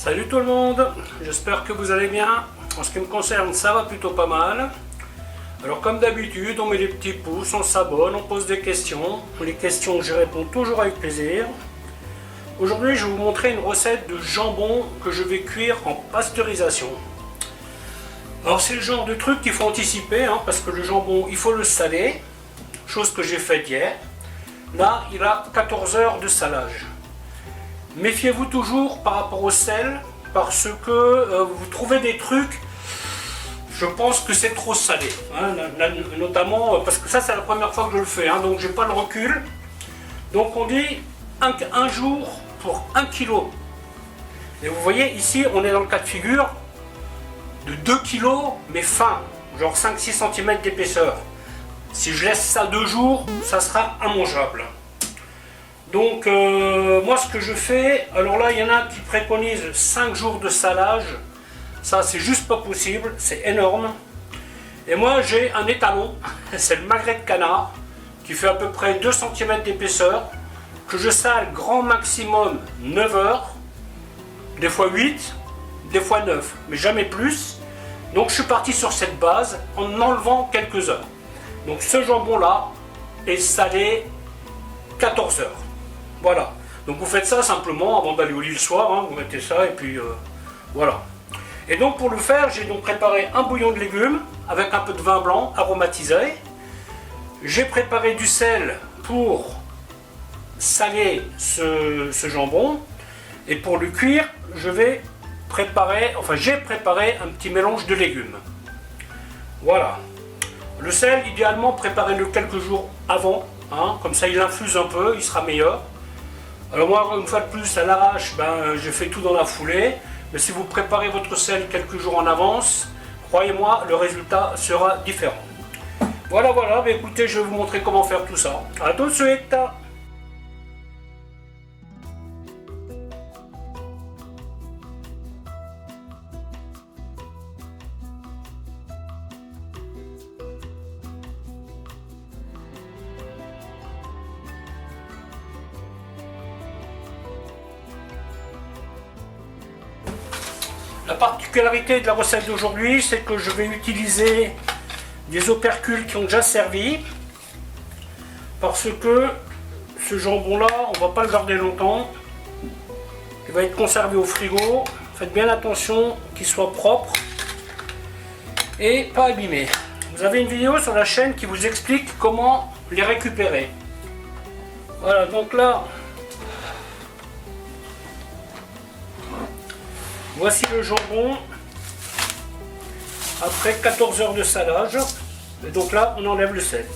Salut tout le monde, j'espère que vous allez bien. En ce qui me concerne, ça va plutôt pas mal. Alors comme d'habitude, on met les petits pouces, on s'abonne, on pose des questions. Les questions, je réponds toujours avec plaisir. Aujourd'hui, je vais vous montrer une recette de jambon que je vais cuire en pasteurisation. Alors c'est le genre de truc qu'il faut anticiper, parce que le jambon, il faut le saler, chose que j'ai faite hier. Là, il a 14 heures de salage. Méfiez-vous toujours par rapport au sel, parce que vous trouvez des trucs, je pense que c'est trop salé, notamment parce que ça c'est la première fois que je le fais, donc j'ai pas le recul. Donc on dit un jour pour 1 kg. Et vous voyez ici on est dans le cas de figure de 2 kg mais fin, genre 5-6 cm d'épaisseur. Si je laisse ça 2 jours, ça sera immangeable. Donc moi ce que je fais, alors là il y en a qui préconisent 5 jours de salage, ça c'est juste pas possible, c'est énorme. Et moi j'ai un étalon, c'est le magret de canard, qui fait à peu près 2 cm d'épaisseur, que je sale grand maximum 9 heures, des fois 8, des fois 9, mais jamais plus. Donc je suis parti sur cette base en enlevant quelques heures. Donc ce jambon là est salé 14 heures. Voilà, donc vous faites ça simplement avant d'aller au lit le soir, vous mettez ça et puis voilà. Et donc pour le faire, j'ai donc préparé un bouillon de légumes avec un peu de vin blanc aromatisé. J'ai préparé du sel pour saler ce jambon. Et pour le cuire, j'ai préparé un petit mélange de légumes. Voilà. Le sel, idéalement, préparez-le quelques jours avant, comme ça il infuse un peu, il sera meilleur. Alors moi, une fois de plus, à l'arrache, je fais tout dans la foulée. Mais si vous préparez votre sel quelques jours en avance, croyez-moi, le résultat sera différent. Voilà, écoutez, je vais vous montrer comment faire tout ça. A tout de suite. La particularité de la recette d'aujourd'hui, c'est que je vais utiliser des opercules qui ont déjà servi, parce que ce jambon-là, on ne va pas le garder longtemps. Il va être conservé au frigo. Faites bien attention qu'il soit propre et pas abîmé. Vous avez une vidéo sur la chaîne qui vous explique comment les récupérer. Voilà, donc là, voici le jambon après 14 heures de salage. Et donc là, on enlève le sel.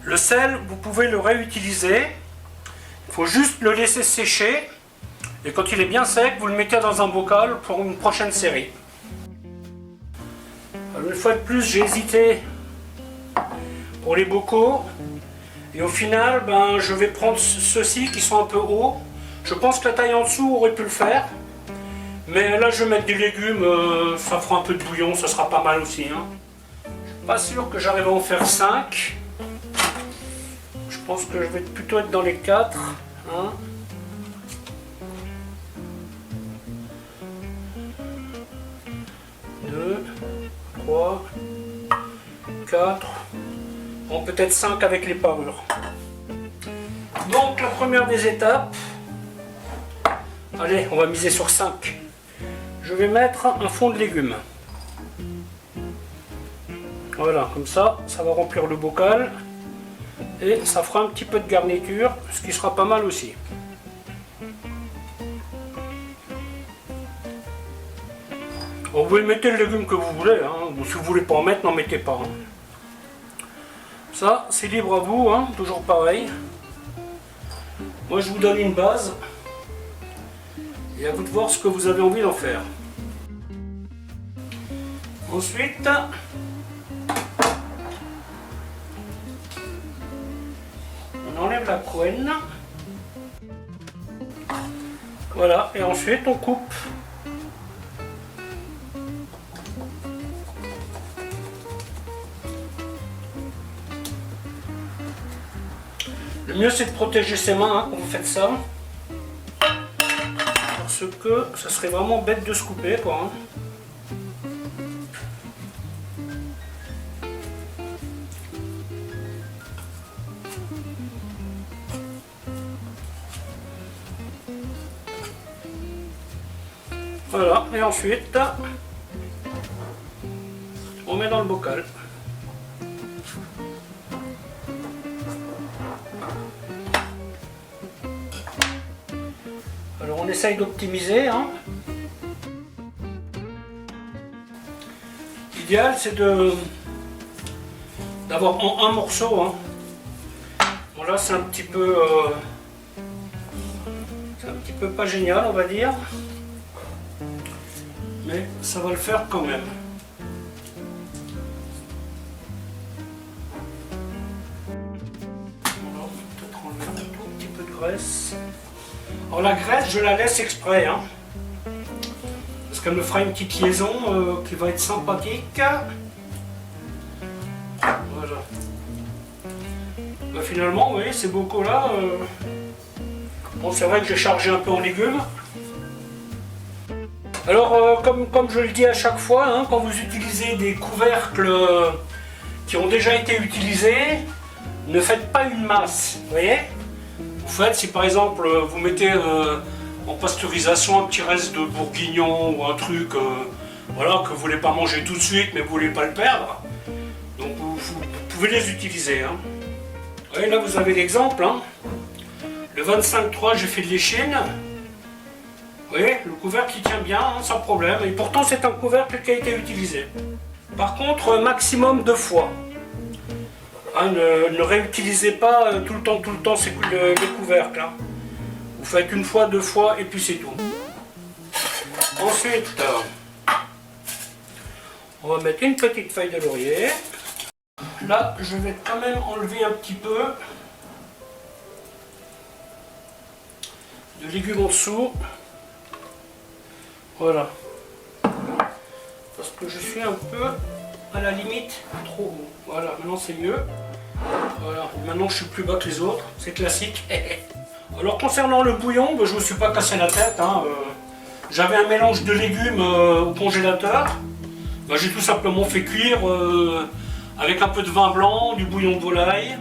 Le sel, vous pouvez le réutiliser. Il faut juste le laisser sécher. Et quand il est bien sec, vous le mettez dans un bocal pour une prochaine série. Alors, une fois de plus, j'ai hésité pour les bocaux. Et au final, je vais prendre ceux-ci qui sont un peu hauts. Je pense que la taille en dessous aurait pu le faire. Mais là je vais mettre des légumes, ça fera un peu de bouillon, ça sera pas mal aussi. Je suis pas sûr que j'arrive à en faire 5. Je pense que je vais plutôt être dans les 4. 2, 3, 4. Bon, peut-être 5 avec les parures. Donc la première des étapes. Allez, on va miser sur 5. Je vais mettre un fond de légumes. Voilà, comme ça, ça va remplir le bocal. Et ça fera un petit peu de garniture, ce qui sera pas mal aussi. Bon, vous pouvez mettre le légume que vous voulez, ou si vous voulez pas en mettre, n'en mettez pas. Ça, c'est libre à vous, toujours pareil. Moi, je vous donne une base. Et à vous de voir ce que vous avez envie d'en faire. Ensuite, on enlève la couenne. Voilà, et ensuite on coupe. Le mieux c'est de protéger ses mains quand vous faites ça. parce que ça serait vraiment bête de se couper, quoi. Hein. Voilà, et ensuite, on met dans le bocal. Alors on essaye d'optimiser. Hein. L'idéal c'est d'avoir en un morceau. Hein. Bon là c'est un petit peu pas génial on va dire. Mais ça va le faire quand même. On va peut-être enlever un tout petit peu de graisse. Alors la graisse, je la laisse exprès, hein, parce qu'elle me fera une petite liaison qui va être sympathique. Voilà. Bah, finalement, vous voyez, ces bocaux-là, bon, c'est vrai que j'ai chargé un peu en légumes. Alors, comme je le dis à chaque fois, hein, quand vous utilisez des couvercles qui ont déjà été utilisés, ne faites pas une masse, vous voyez. Vous faites, si par exemple vous mettez en pasteurisation un petit reste de bourguignon ou un truc voilà, que vous ne voulez pas manger tout de suite mais vous ne voulez pas le perdre, donc vous pouvez les utiliser. Hein. Et là vous avez l'exemple, hein. Le 25-3 j'ai fait de l'échine. Vous voyez, le couvercle qui tient bien, hein, sans problème, et pourtant c'est un couvercle qui a été utilisé. Par contre, maximum 2 fois. Hein, ne réutilisez pas tout le temps les couvercles. Hein. Vous faites une fois, 2 fois et puis c'est tout. Ensuite, on va mettre une petite feuille de laurier. Là, je vais quand même enlever un petit peu de légumes en dessous. Voilà. Parce que je suis un peu à la limite trop haut. Voilà, maintenant c'est mieux. Voilà, maintenant je suis plus bas que les autres, c'est classique. Alors concernant le bouillon, je ne me suis pas cassé la tête. Hein, j'avais un mélange de légumes au congélateur. J'ai tout simplement fait cuire avec un peu de vin blanc, du bouillon de volaille,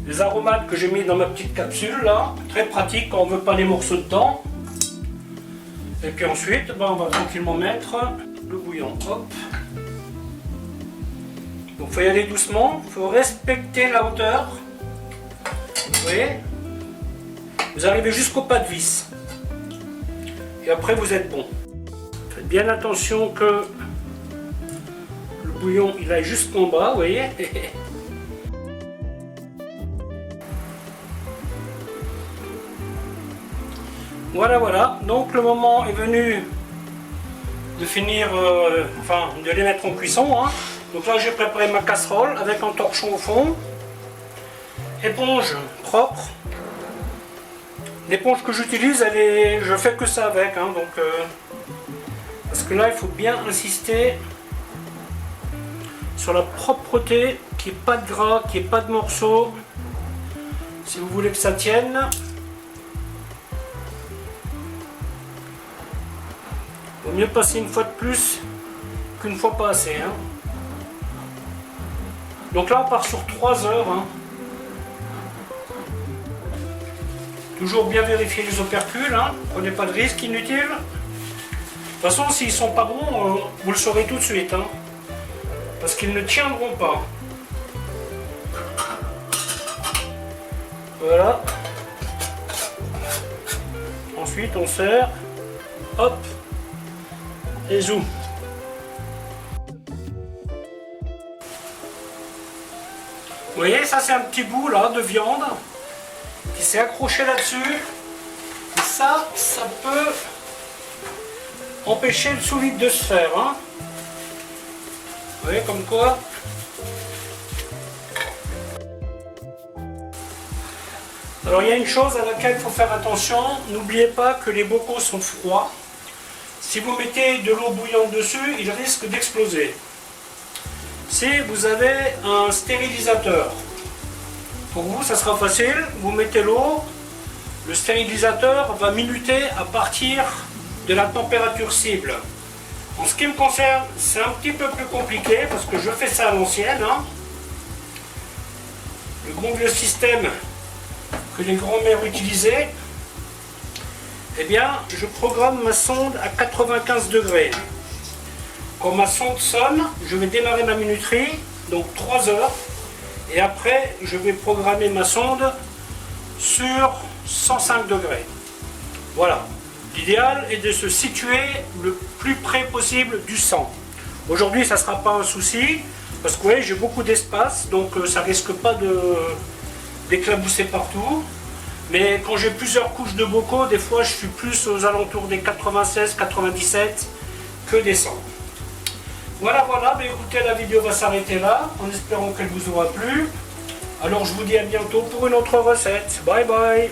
des aromates que j'ai mis dans ma petite capsule là, très pratique quand on ne veut pas les morceaux dedans. Et puis ensuite, on va tranquillement mettre le bouillon. Hop. Donc il faut y aller doucement, il faut respecter la hauteur. Vous voyez? Vous arrivez jusqu'au pas de vis. Et après vous êtes bon. Faites bien attention que le bouillon il aille jusqu'en bas, vous voyez? Voilà, donc le moment est venu de finir, de les mettre en cuisson. Hein. Donc là j'ai préparé ma casserole avec un torchon au fond, éponge propre. L'éponge que j'utilise, je fais que ça avec, hein, donc, parce que là il faut bien insister sur la propreté, qu'il n'y ait pas de gras, qu'il n'y ait pas de morceaux, si vous voulez que ça tienne. Il vaut mieux passer une fois de plus qu'une fois pas assez. Hein. Donc là on part sur 3 heures. Hein. Toujours bien vérifier les opercules, hein. Prenez pas de risques inutiles. De toute façon s'ils sont pas bons, vous le saurez tout de suite. Hein. Parce qu'ils ne tiendront pas. Voilà. Ensuite on serre. Hop. Et zoom. Vous voyez, ça c'est un petit bout là de viande qui s'est accroché là-dessus. Et ça peut empêcher le sous-vide de se faire. Hein. Vous voyez, comme quoi. Alors il y a une chose à laquelle il faut faire attention. N'oubliez pas que les bocaux sont froids. Si vous mettez de l'eau bouillante dessus, il risque d'exploser. Si vous avez un stérilisateur, pour vous ça sera facile, vous mettez l'eau, le stérilisateur va minuter à partir de la température cible. En ce qui me concerne, c'est un petit peu plus compliqué parce que je fais ça à l'ancienne. Hein. Le bon vieux système que les grands-mères utilisaient. Eh bien, je programme ma sonde à 95 degrés. Quand ma sonde sonne, je vais démarrer ma minuterie, donc 3 heures. Et après, je vais programmer ma sonde sur 105 degrés. Voilà. L'idéal est de se situer le plus près possible du sang. Aujourd'hui, ça ne sera pas un souci, parce que vous voyez, j'ai beaucoup d'espace, donc ça risque pas d'éclabousser partout. Mais quand j'ai plusieurs couches de bocaux, des fois, je suis plus aux alentours des 96-97 que des 100. Voilà, mais écoutez, la vidéo va s'arrêter là, en espérant qu'elle vous aura plu. Alors, je vous dis à bientôt pour une autre recette. Bye bye!